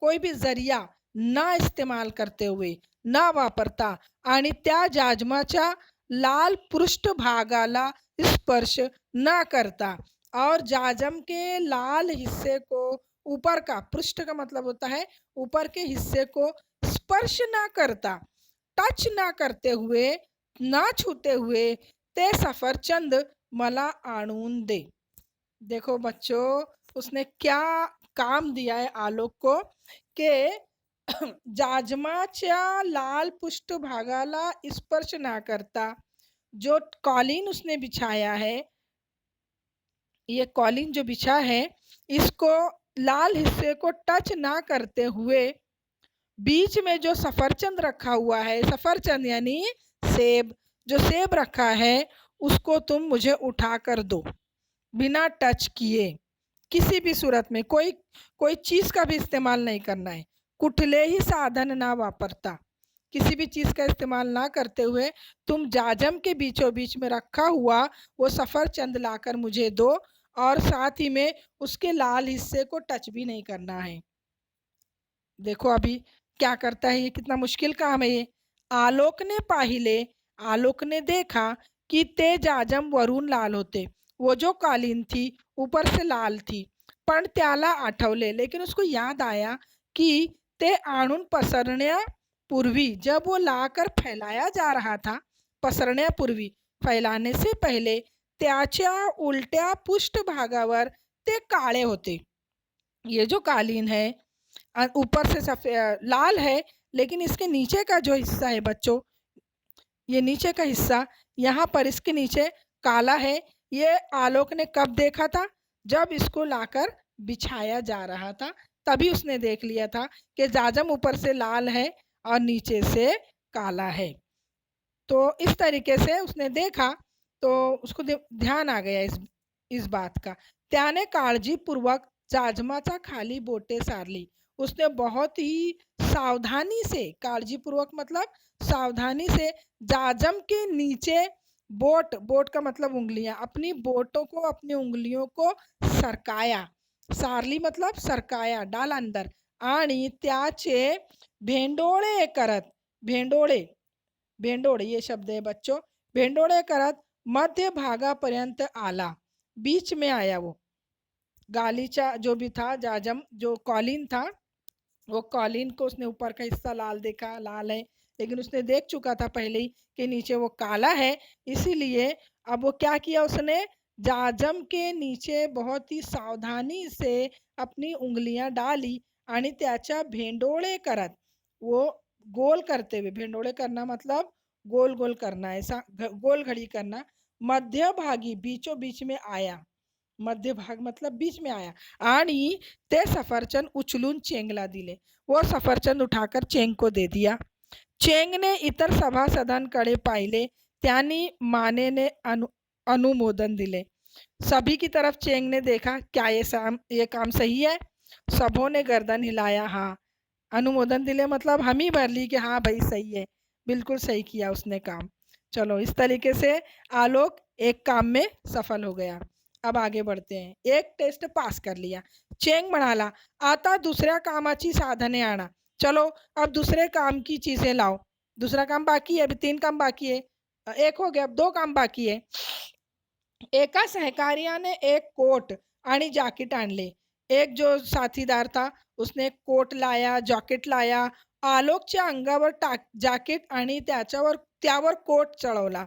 कोई भी जरिया न इस्तेमाल करते हुए, न वापरता आणि त्या जाजमाच्या लाल पृष्ठभागाला स्पर्श न करता और जाजम के लाल हिस्से को, ऊपर का, पृष्ठ का मतलब होता है ऊपर के हिस्से को स्पर्श न करता, टच न करते हुए, न छूते हुए ते सफरचंद मला आणून दे। देखो बच्चों, उसने क्या काम दिया है आलोक को कि जाजमाच्या लाल पृष्ठभागाला स्पर्श ना करता, जो कालीन उसने बिछाया है, ये कालीन जो बिछा है, इसको लाल हिस्से को टच ना करते हुए बीच में जो सफरचंद रखा हुआ है, सफरचंद यानी सेब, जो सेब रखा है उसको तुम मुझे उठा कर दो, बिना टच किए। किसी भी सूरत में कोई कोई चीज का भी इस्तेमाल नहीं करना है। कुठलेही साधन ना वापरता, किसी भी चीज का इस्तेमाल ना करते हुए तुम जाजम के बीचों बीच में रखा हुआ वो सफरचंद लाकर मुझे दो, और साथ ही में उसके लाल हिस्से को टच भी नहीं करना है। देखो अभी क्या करता है, ये कितना मुश्किल काम है ये। आलोक ने पाहिले, आलोक ने देखा कि ते जाजम वरून लाल होते, वो जो कालीन थी ऊपर से लाल थी। पण त्याला आठवले, लेकिन उसको याद आया कि ते आणून पसरण्यापूर्वी, जब वो लाकर फैलाया जा रहा था, पसरण्यापूर्वी फैलाने से पहले त्याच्या उलट्या पृष्ठभागावर ते काळे होते। ये जो कालीन है ऊपर से सफेद लाल है, लेकिन इसके नीचे का जो हिस्सा है बच्चों, ये नीचे का हिस्सा, यहाँ पर इसके नीचे काला है। ये आलोक ने कब देखा था? जब इसको लाकर बिछाया जा रहा था, तभी उसने देख लिया था कि जाजम ऊपर से लाल है और नीचे से काला है। तो इस तरीके से उसने देखा, तो उसको ध्यान आ गया इस बात का। त्याने काळजीपूर्वक जाजमाचा खाली बोटे सारली, उसने बहुत ही सावधानी से, काळजीपूर्वक मतलब सावधानी से जाजम के नीचे बोट, बोट का मतलब उंगलियां, अपनी बोटों को, अपनी उंगलियों को सरकाया। सारली मतलब सरकाया, डाला अंदर। आणि त्याचे भेंडोळे करत, भेंडोळे, भेंडोळे ये शब्द है बच्चों, भेंडोळे करत मध्य भागापर्यंत आला, बीच में आया वो। गालीचा जो भी था, जाजम जो कालीन था, वो कालीन को उसने ऊपर का हिस्सा लाल देखा, लाल है, लेकिन उसने देख चुका था पहले ही कि नीचे वो काला है। इसीलिए अब वो क्या किया उसने, जाजम के नीचे बहुत ही सावधानी से अपनी उंगलियां डाली आणि त्याच्या भेंडोळे करत, वो गोल करते हुए, भेंडोळे करना मतलब गोल गोल करना, ऐसा गोल घड़ी करना, मध्य भागी बीचों बीच में आया, मध्य भाग मतलब बीच में आया, आणि ते सफरचंद उचलून चेंगला दिले, वो सफरचंद उठाकर चेंग को दे दिया। चेंगने इतर सभासदांकडे पाहिले, त्यांनी मानेने अनुमोदन दिले। सभी की तरफ चेंग ने देखा, क्या ये काम सही है? सबों ने गर्दन हिलाया, हाँ। अनुमोदन दिले मतलब हामी भर ली कि हाँ भाई सही है, बिल्कुल सही किया उसने काम। चलो इस तरीके से आलोक एक काम में सफल हो गया। अब आगे बढ़ते हैं। एक टेस्ट पास कर लिया। चेंग म्हणाला, आता दुसऱ्या कामाची साधने आणा। चलो अब दूसरे काम की चीजें लाओ। दूसरा काम बाकी है, अभी 3 काम बाकी है। एक हो गया, अब 2 काम बाकी है। एका सहकार्याने एक कोट आणि जॅकेट आणले। एक जो साथीदार था उसने एक कोट लाया, जॅकेट लाया। आलोकच्या अंगावर जॅकेट आणि त्यावर कोट चढ़वला।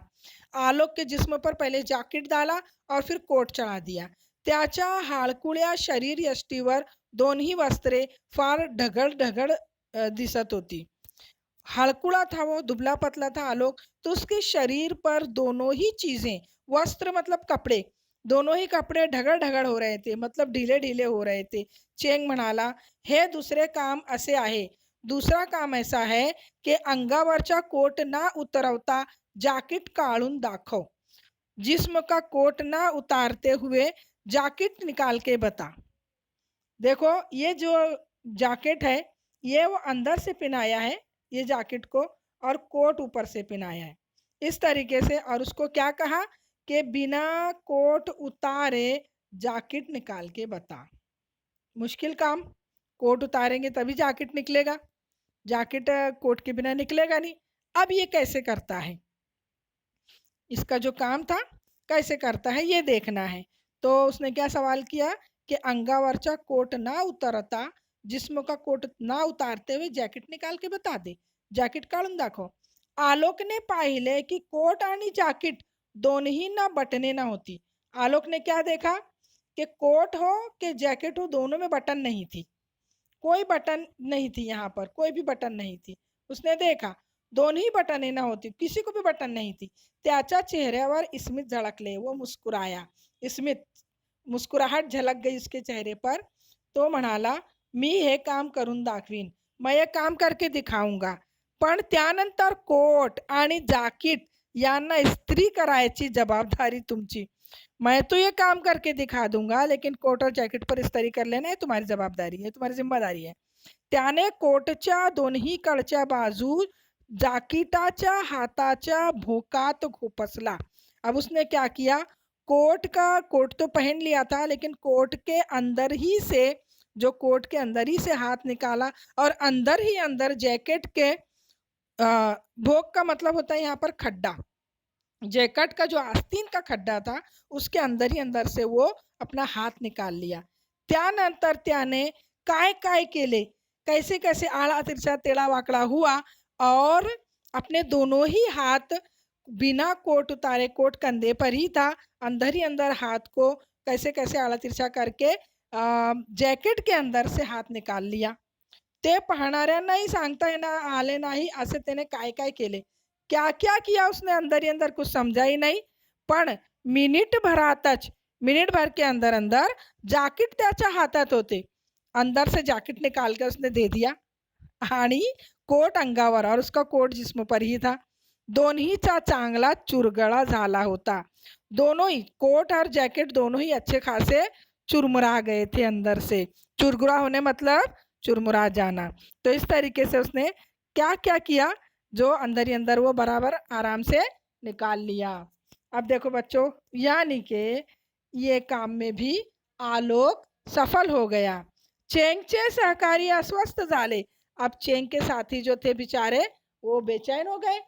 आलोक के जिस्म पर पहले जॅकेट डाला और फिर कोट चढ़ा दिया। त्याच्या हाडकुळ्या शरीर यष्टीवर दोन्ही वस्त्रे फार ढगळ ढगळ दिसत होती। हड़कुड़ा था वो, दुबला पतला था आलोक, तो उसके शरीर पर दोनों ही चीजें, वस्त्र मतलब कपड़े, दोनों ही कपड़े ढगड़ ढगड़ हो रहे थे, मतलब ढीले ढीले हो रहे थे। चेंग म्हणाला, हे दुसरे काम असे आहे, दूसरा काम ऐसा है कि अंगावरचा कोट ना उतरवता जॅकेट काढून दाखव, जिस्म का कोट ना उतारते हुए जैकेट निकाल के बता। देखो ये जो जैकेट है, ये वो अंदर से पहनाया है ये जैकेट को, और कोट ऊपर से पहनाया है इस तरीके से। और उसको क्या कहा कि बिना कोट उतारे जैकेट निकाल के बता। मुश्किल काम, कोट उतारेंगे तभी जैकेट निकलेगा, जैकेट कोट के बिना निकलेगा नहीं। अब ये कैसे करता है, इसका जो काम था कैसे करता है ये देखना है। तो उसने क्या सवाल किया कि अंगावरचा कोट ना उतरता, जिस्म का कोट ना उतारते हुए जॅकेट निकाल के बता दे, जॅकेट काढून दाखव। आलोक ने पाहिले कि कोट आणि जॅकेट दोन्ही ना बटने ना होती। आलोक ने क्या देखा कि कोट हो कि जैकेट हो, दोनों में बटन नहीं थी, कोई बटन नहीं थी, यहाँ पर कोई भी बटन नहीं थी। उसने देखा दोन्ही बटने ना होती, किसी को भी बटन नहीं थी। त्याच्या चेहऱ्यावर स्मित झळकले, वो मुस्कुराया। स्मित मुस्कुराहट झलक गई उसके चेहरे पर. तो म्हणाला, मी हे काम करून दाखवीन, मग हे काम करके दिखाऊंगा. पण त्यानंतर कोट आणि जाकीट यांना इस्त्री करायची जबाबदारी तुमची. मैं तो ये काम करके दिखा दूंगा, लेकिन कोट और जॅकेट पर इस्त्री कर लेना हे तुम्हारी जबाबदारी है, तुम्हारी जिम्मेदारी है. त्याने कोटच्या दोन्ही कडच्या बाजू जाकीटाच्या हाताच्या भोकात खुपसला. अब उसने क्या किया, कोट तो पहन लिया था, लेकिन कोट के अंदर ही से, जो कोट के अंदर ही से हाथ निकाला और अंदर ही अंदर जैकेट के भोक का मतलब होता है यहाँ पर खड्डा. जैकेट का जो आस्तीन का खड्डा था उसके अंदर ही अंदर से वो अपना हात निकाल लिया. त्यानंतर त्याने काय काय केले, कैसे कैसे आड़ा तिरछा टेढ़ा वाकड़ा हुआ और अपने दोनों ही हाथ बिना कोट उतारे, कोट कंधे पर ही था, अंदर ही अंदर हाथ को कैसे कैसे आड़ा तिरछा करके जॅकेट के अंदर से हात निकाल लिया. ते पाहणाऱ्यांनाही सांगता आले नाही असे त्याने काय काय केले. क्या क्या किया उसने अंदर ही अंदर कुछ समझा ही नहीं. पण मिनिट भर के अंदर अंदर जाकीट त्याच्या हातात होते. अंदर से जाकीट निकाल के उसने दे दिया आणि कोट अंगावर, और उसका कोट जिस्म पर ही था. दोन्हीचा चांगला चुरगळा झाला होता. दोनों ही, कोट और जैकेट दोनों ही अच्छे खासे चुरमुरा गए थे अंदर से. चुरगुरा होने मतलब चुरमुरा जाना. तो इस तरीके से उसने क्या क्या किया, जो अंदर ही अंदर वो बराबर आराम से निकाल लिया. अब देखो बच्चों, यानी कि ये काम में भी आलोक सफल हो गया. चेंगचे सहकारी अस्वस्थ झाले. अब चेंग के साथी जो थे बेचारे वो बेचैन हो गए.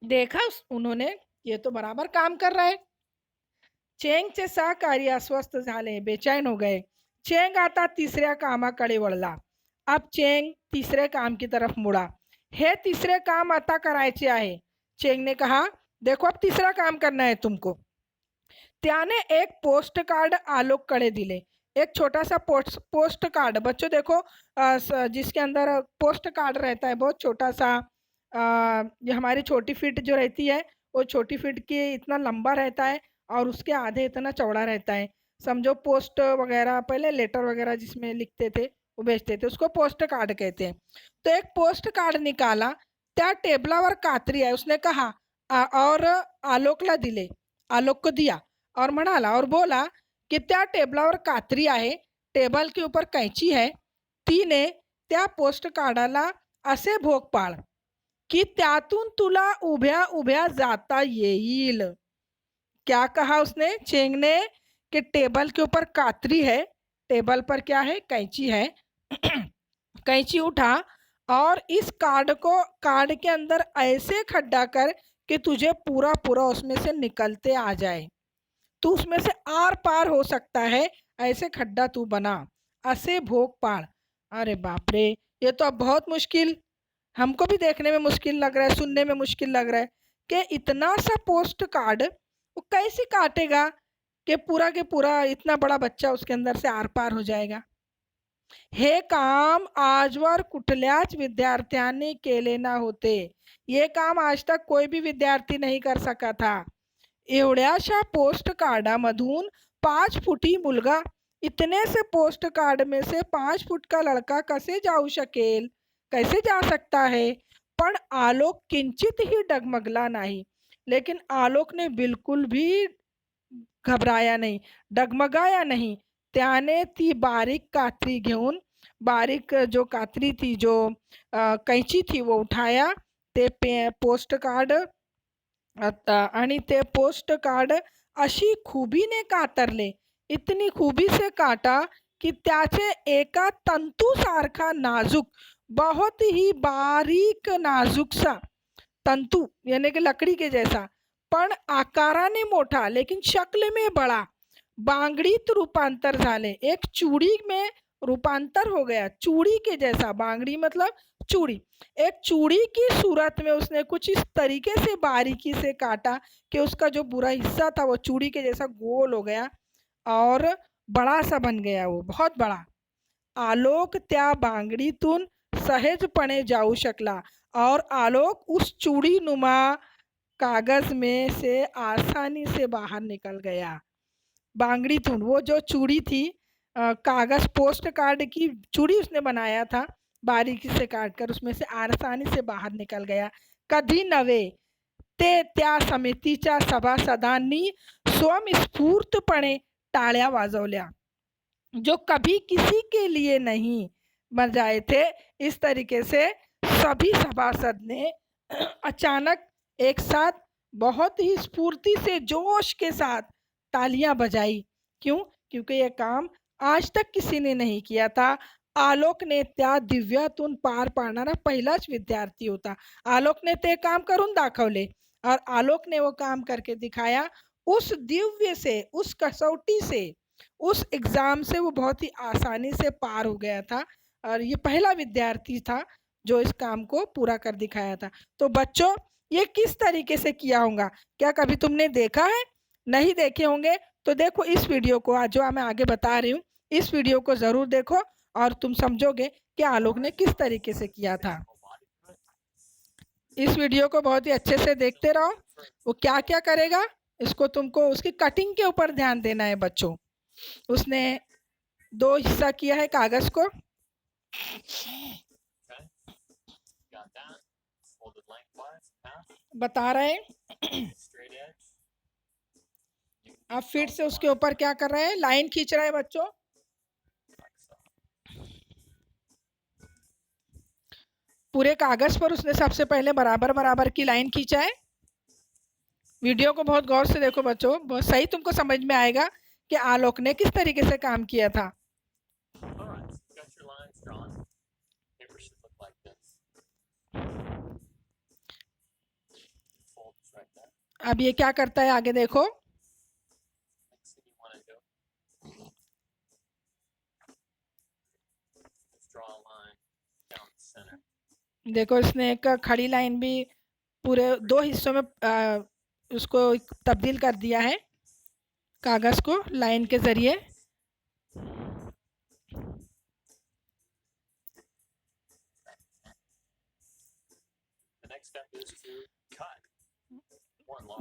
देखा उन्होंने, ये तो बराबर काम कर रहा है. चेंगचे सहकारी अस्वस्थ झाले, बेचैन हो गए. चेंग आता तिसऱ्या कामाकडे वळला. अब चेंग तीसरे काम की तरफ मुड़ा. हे तीसरे काम आता करायचे आहे. चेंग ने कहा, देखो अब तीसरा काम करना है तुमको. त्याने एक पोस्ट कार्ड आलोककडे दिले. एक छोटा सा पोस्ट कार्ड. बच्चों देखो, जिसके अंदर पोस्ट कार्ड रहता है, बहुत छोटा सा, ये हमारी छोटी फीट जो रहती है वो छोटी फीट की इतना लंबा रहता है और उसके आधे इतना चौड़ा रहता है. समझो पोस्ट वगैरह, पहले लेटर वगैरह जिसमें लिखते थे वो भेजते थे, उसको पोस्ट कार्ड कहते हैं. तो एक पोस्ट कार्ड निकाला. त्या टेबलावर कात्री आहे. उसने कहा और आलोकला दिले, आलोक को दिया और म्हणाला और बोला की त्या टेबलावर कात्री आहे, टेबल के ऊपर कैंची है. तिने त्या पोस्ट कार्डाला असे भोक पाड की त्यातून तुला उभ्या उभ्या जाता येईल. क्या कहा उसने, चेंग ने, कि टेबल के ऊपर कात्री है, टेबल पर क्या है, कैंची है. कैंची उठा और इस कार्ड के अंदर ऐसे खड्डा कर कि तुझे पूरा पूरा उसमें से निकलते आ जाए, तू उसमें से आर पार हो सकता है, ऐसे खड्डा तू बना, असे भोग पाड़. अरे बाप रे, ये तो अब बहुत मुश्किल, हमको भी देखने में मुश्किल लग रहा है, सुनने में मुश्किल लग रहा है कि इतना सा पोस्ट कार्ड वो कैसे काटेगा कि पूरा के पूरा इतना बड़ा बच्चा उसके अंदर से आर पार हो जाएगा. हे काम आजवर कुठल्याच विद्यार्थ्यांनी केले ना होते. ये काम आज तक कोई भी विद्यार्थी नहीं कर सका था. एवढ्याशा पोस्ट कार्डामधून 5 फुटी मुलगा, इतने से पोस्ट कार्ड में से 5 फुट का लड़का कैसे जाऊ शकेल, कैसे जा सकता है. पण आलोक किंचित ही डगमगला नहीं. लेकिन आलोक ने बिल्कुल भी घबराया नहीं, डगमगाया नहीं. त्याने ती बारीक कात्री घेऊन, बारीक जो कात्री थी, जो कैंची थी, वो उठाया. ते पोस्ट कार्ड आणि ते पोस्ट कार्ड अशी खुबीने कातरले, इतनी खुबी से काटा कि त्याचे एका तंतूसारखा नाजूक, बहुत ही बारीक नाजूक सा तंतू, यानी कि लकड़ी के जैसा, पण आकाराने मोठा लेकिन शक्ल में बड़ा, बांगडीत रूपांतर झाले. एक चूड़ी में रूपांतर हो गया, चूड़ी के जैसा. बांगड़ी मतलब चूड़ी. एक चूड़ी की सूरत में उसने कुछ इस तरीके से बारीकी से काटा कि उसका जो बुरा हिस्सा था वो चूड़ी के जैसा गोल हो गया और बड़ा सा बन गया, वो बहुत बड़ा. आलोक त्या बांगडीतून सहजपणे जाऊ शकला और आलोक उस चूड़ी नुमा कागज में से आसानी से बाहर निकल गया. बांगड़ी थून, वो जो चूड़ी थी, कागज पोस्ट कार्ड की चूड़ी उसने बनाया था, बारीकी से काट कर उसमें से आसानी से बाहर निकल गया। कधी नव्हे ते त्या समितीच्या सभासदांनी स्वयंस्फूर्तपणे टाळ्या वाजवल्या, जो कभी किसी के लिए नहीं बजाए थे। इस तरीके से सभी सभासद ने अचानक एक साथ बहुत ही स्फूर्ति से जोश के साथ तालियां बजाई। क्यों? क्योंकि ये काम आज तक किसी ने नहीं किया था। आलोक ने त्या दिव्यातून पार पाडणारा पहिलाच विद्यार्थी होता। आलोक ने ते काम करून दाखवले और आलोक ने वो काम करके दिखाया। उस दिव्य से, उस कसौटी से, उस एग्जाम से वो बहुत ही आसानी से पार हो गया था और ये पहला विद्यार्थी था जो इस काम को पूरा कर दिखाया था। तो बच्चों, ये किस तरीके से किया होगा, क्या कभी तुमने देखा है? नहीं देखे होंगे तो देखो इस वीडियो को, आज जो मैं आगे बता रही हूँ, इस वीडियो को जरूर देखो और तुम समझोगे कि आलोक ने किस तरीके से किया था। इस वीडियो को बहुत ही अच्छे से देखते रहो। वो क्या क्या करेगा, इसको तुमको उसकी कटिंग के ऊपर ध्यान देना है बच्चों। उसने 2 हिस्सा किया है कागज को। बता रहे हैं। अब फिर से उसके ऊपर क्या कर रहे हैं, लाइन खींच रहे हैं बच्चों। पूरे कागज पर उसने सबसे पहले बराबर बराबर की लाइन खींचा है। वीडियो को बहुत गौर से देखो बच्चों, बहुत सही तुमको समझ में आएगा कि आलोक ने किस तरीके से काम किया था। अब ये क्या करता है आगे देखो। देखो इसने एक खड़ी लाइन भी पूरे 2 हिस्सों में उसको तब्दील कर दिया है कागज को लाइन के जरिए।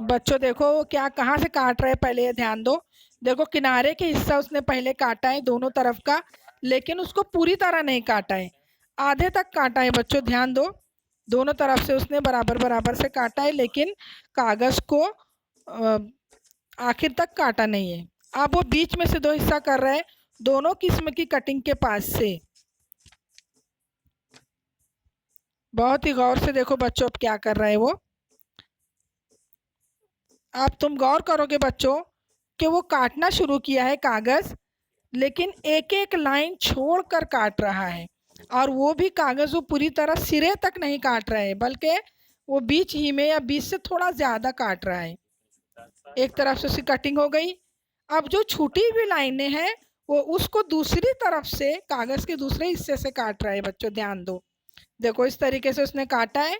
बच्चों देखो वो क्या, कहाँ से काट रहे हैं, पहले ये ध्यान दो। देखो किनारे के हिस्सा उसने पहले काटा है दोनों तरफ का, लेकिन उसको पूरी तरह नहीं काटा है, आधे तक काटा है बच्चों, ध्यान दो। दोनों तरफ से उसने बराबर बराबर से काटा है, लेकिन कागज को आखिर तक काटा नहीं है। अब वो बीच में से 2 हिस्सा कर रहे हैं, दोनों किस्म की कटिंग के पास से। बहुत ही गौर से देखो बच्चों अब क्या कर रहे हैं वो। अब तुम गौर करोगे बच्चों कि वो काटना शुरू किया है कागज, लेकिन एक एक लाइन छोड़कर काट रहा है, और वो भी कागज वो पूरी तरह सिरे तक नहीं काट रहा है, बल्कि वो बीच ही में या बीच से थोड़ा ज्यादा काट रहा है। एक तरफ से उसकी कटिंग हो गई। अब जो छूटी हुई लाइनें हैं वो उसको दूसरी तरफ से कागज के दूसरे हिस्से से काट रहा है बच्चों, ध्यान दो। देखो इस तरीके से उसने काटा है।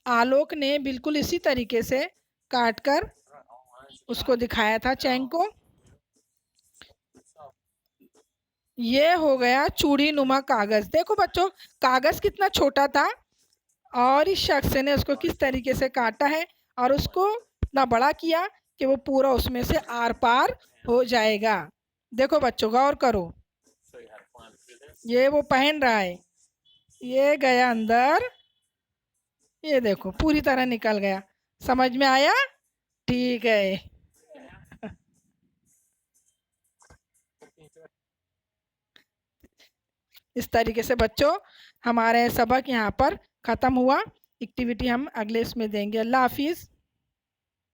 आलोक ने बिल्कुल इसी तरीके से काट कर उसको दिखाया था चैन को। ये हो गया चूड़ी नुमा कागज। देखो बच्चों कागज कितना छोटा था और इस शख्स ने उसको किस तरीके से काटा है और उसको इतना बड़ा किया कि वो पूरा उसमें से आर पार हो जाएगा। देखो बच्चों गौर करो, ये वो पहन रहा है, ये गया अंदर, ये देखो पूरी तरह निकल गया। समझ में आया? ठीक है। इस तरीके से बच्चों हमारे सबक यहाँ पर ख़त्म हुआ। एक्टिविटी हम अगले इसमें देंगे। अल्लाह हाफिज़।